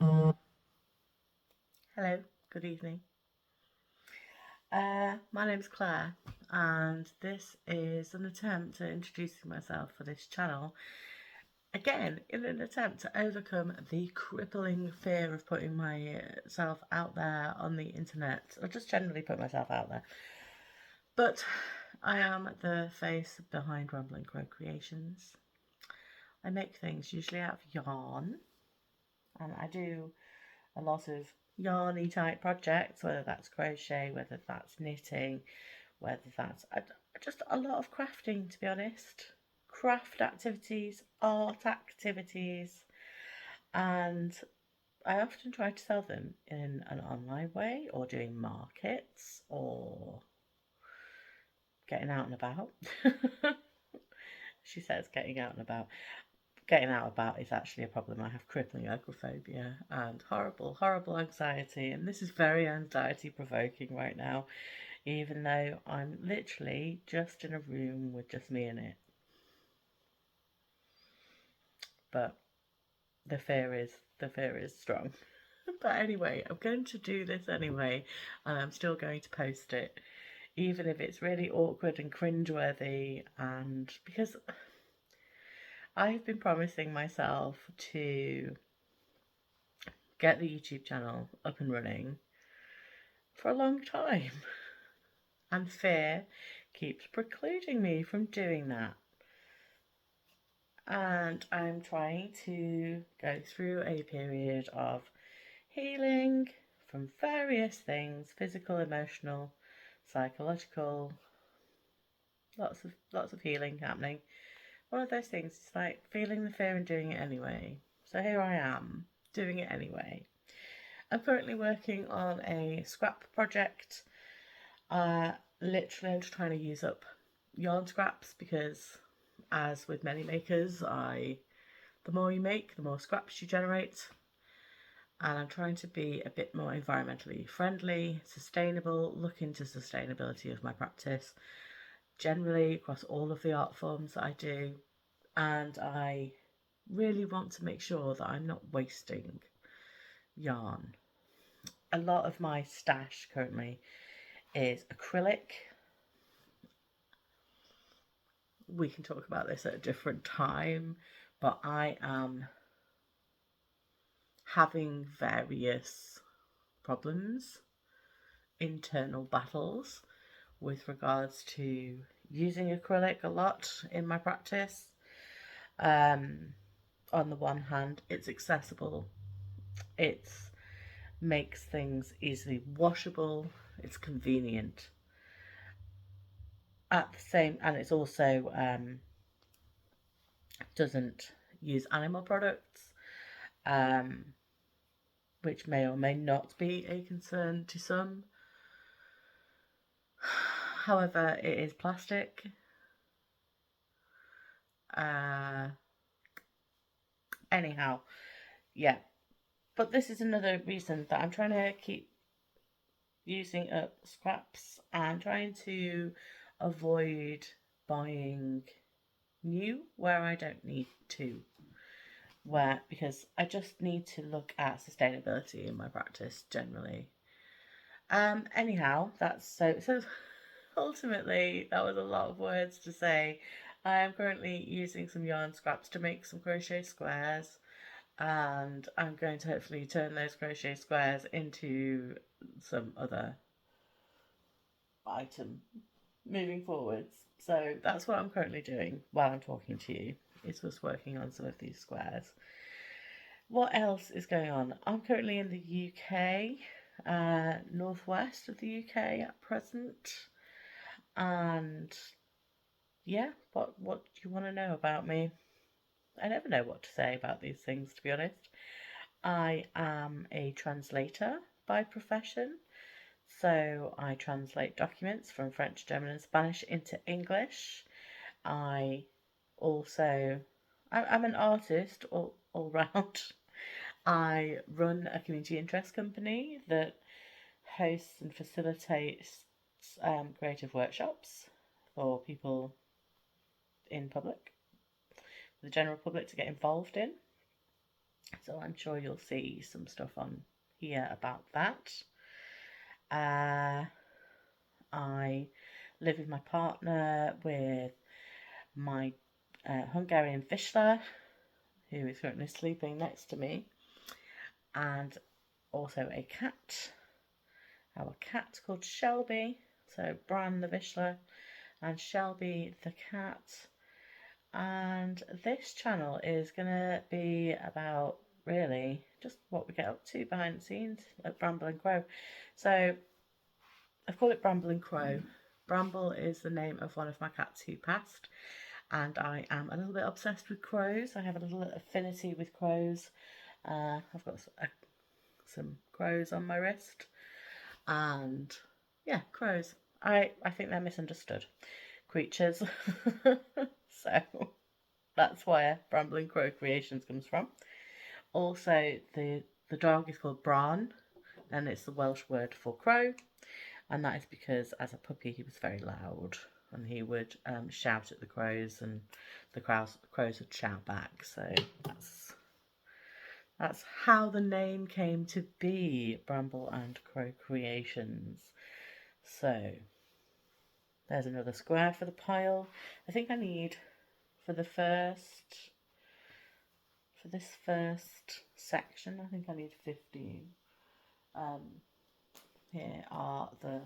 Hello, good evening. My name's Claire, and this is an attempt at introducing myself for this channel. Again, in an attempt to overcome the crippling fear of putting myself out there on the internet, or just generally put myself out there. But I am the face behind Rambling Crow Creations. I make things usually out of yarn, and I do a lot of yarny type projects, whether that's crochet, whether that's knitting, whether that's just a lot of crafting, to be honest. Craft activities, art activities, and I often try to sell them in an online way or doing markets or getting out and about. She says getting out and about. Getting out and about is actually a problem. I have crippling agoraphobia and horrible, horrible anxiety, and this is very anxiety provoking right now, even though I'm literally just in a room with just me in it. But the fear is strong. But anyway, I'm going to do this anyway, and I'm still going to post it, even if it's really awkward and cringeworthy, and because I've been promising myself to get the YouTube channel up and running for a long time, and fear keeps precluding me from doing that. And I'm trying to go through a period of healing from various things, physical, emotional, psychological, lots of healing happening. One of those things is like feeling the fear and doing it anyway. So here I am doing it anyway. I'm currently working on a scrap project. Literally I'm just trying to use up yarn scraps because, as with many makers, the more you make, the more scraps you generate. And I'm trying to be a bit more environmentally friendly, sustainable, look into sustainability of my practice generally across all of the art forms that I do. And I really want to make sure that I'm not wasting yarn. A lot of my stash currently is acrylic. We can talk about this at a different time, but I am having various problems, internal battles with regards to using acrylic a lot in my practice. On the one hand, it's accessible, it makes things easily washable, it's convenient. At the same, and it's also doesn't use animal products, um, which may or may not be a concern to some. However, it is plastic. Uh, Anyhow, yeah. But this is another reason that I'm trying to keep using up scraps and trying to avoid buying new where I don't need to. Because I just need to look at sustainability in my practice generally. Anyhow, that's so ultimately that was a lot of words to say. I am currently using some yarn scraps to make some crochet squares, and I'm going to hopefully turn those crochet squares into some other item moving forwards. So that's what I'm currently doing while I'm talking to you. Is just working on some of these squares. What else is going on? I'm currently in the UK, northwest of the UK at present, and yeah, what do you want to know about me? I never know what to say about these things, to be honest. I am a translator by profession, so I translate documents from French, German, and Spanish into English. I also, I'm an artist all round. I run a community interest company that hosts and facilitates creative workshops for people in public, the general public to get involved in. So I'm sure you'll see some stuff on here about that. I live with my partner, with my Hungarian Vizsla, who is currently sleeping next to me, and also a cat. Our cat's called Shelby, so Bran the Vizsla and Shelby the cat. And this channel is going to be about really just what we get up to behind the scenes at Bramble and Crow. So I call it Bramble and Crow. Bramble is the name of one of my cats who passed, and I am a little bit obsessed with crows. I have a little affinity with crows. I've got some crows on my wrist, and yeah, crows. I think they're misunderstood creatures. So that's where Bramble and Crow Creations comes from. Also, the dog is called Bran, and it's the Welsh word for crow, and that is because as a puppy he was very loud, and he would shout at the crows, and the crows would shout back. So that's how the name came to be, Bramble and Crow Creations. So there's another square for the pile. I think I need for this first section, I think I need 15. Here are the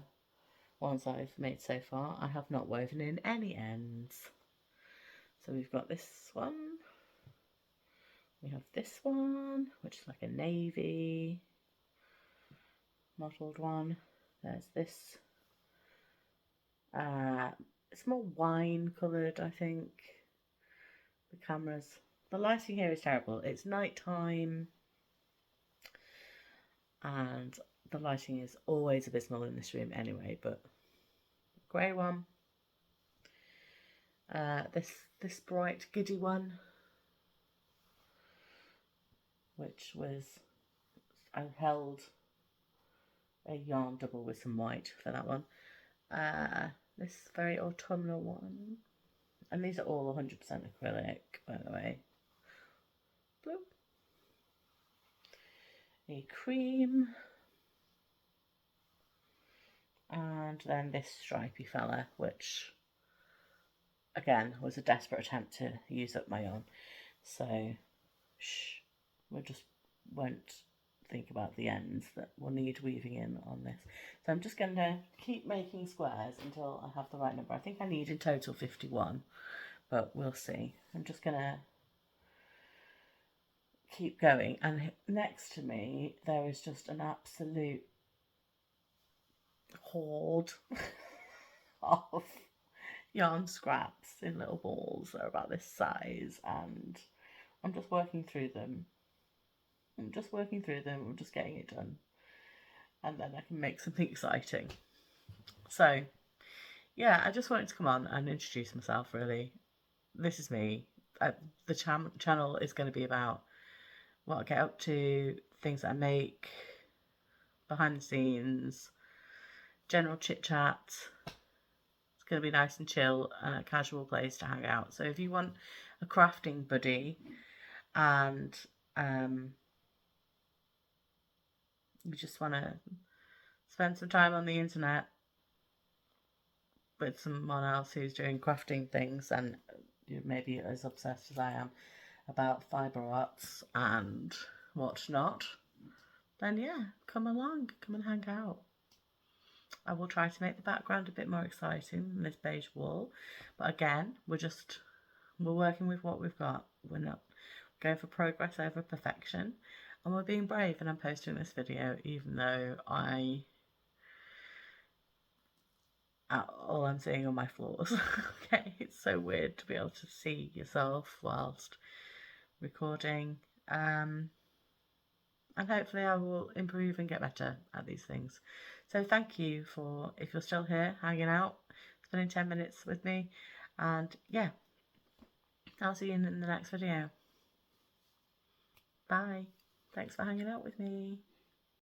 ones I've made so far. I have not woven in any ends. So we've got this one. We have this one, which is like a navy mottled one. There's this. It's more wine coloured, I think. The lighting here is terrible. It's night time, and the lighting is always abysmal in this room anyway. But grey one. This bright giddy one, which was, I held a yarn double with some white for that one. This very autumnal one, and these are all 100% acrylic, by the way. Blue. A cream, and then this stripy fella, which again was a desperate attempt to use up my yarn. So we just won't think about the ends that will need weaving in on this. So I'm just going to keep making squares until I have the right number. I think I need in total 51, but we'll see. I'm just going to keep going, and next to me there is just an absolute hoard of yarn scraps in little balls that are about this size, and I'm just working through them. I'm just getting it done, and then I can make something exciting. So yeah, I just wanted to come on and introduce myself, really. This is me. The channel is going to be about what I get up to, things that I make, behind the scenes, general chit chat. It's going to be nice and chill and a casual place to hang out. So if you want a crafting buddy and you just want to spend some time on the internet with someone else who's doing crafting things, and you're maybe as obsessed as I am about fibre arts and whatnot, then yeah, come along, come and hang out. I will try to make the background a bit more exciting than this beige wall, but again, we're working with what we've got. We're not going for progress over perfection, and we're being brave, and I'm posting this video even though all I'm seeing are my flaws. Okay, it's so weird to be able to see yourself whilst recording, and hopefully I will improve and get better at these things. So thank you for, if you're still here hanging out, spending 10 minutes with me, and yeah, I'll see you in the next video. Bye. Thanks for hanging out with me.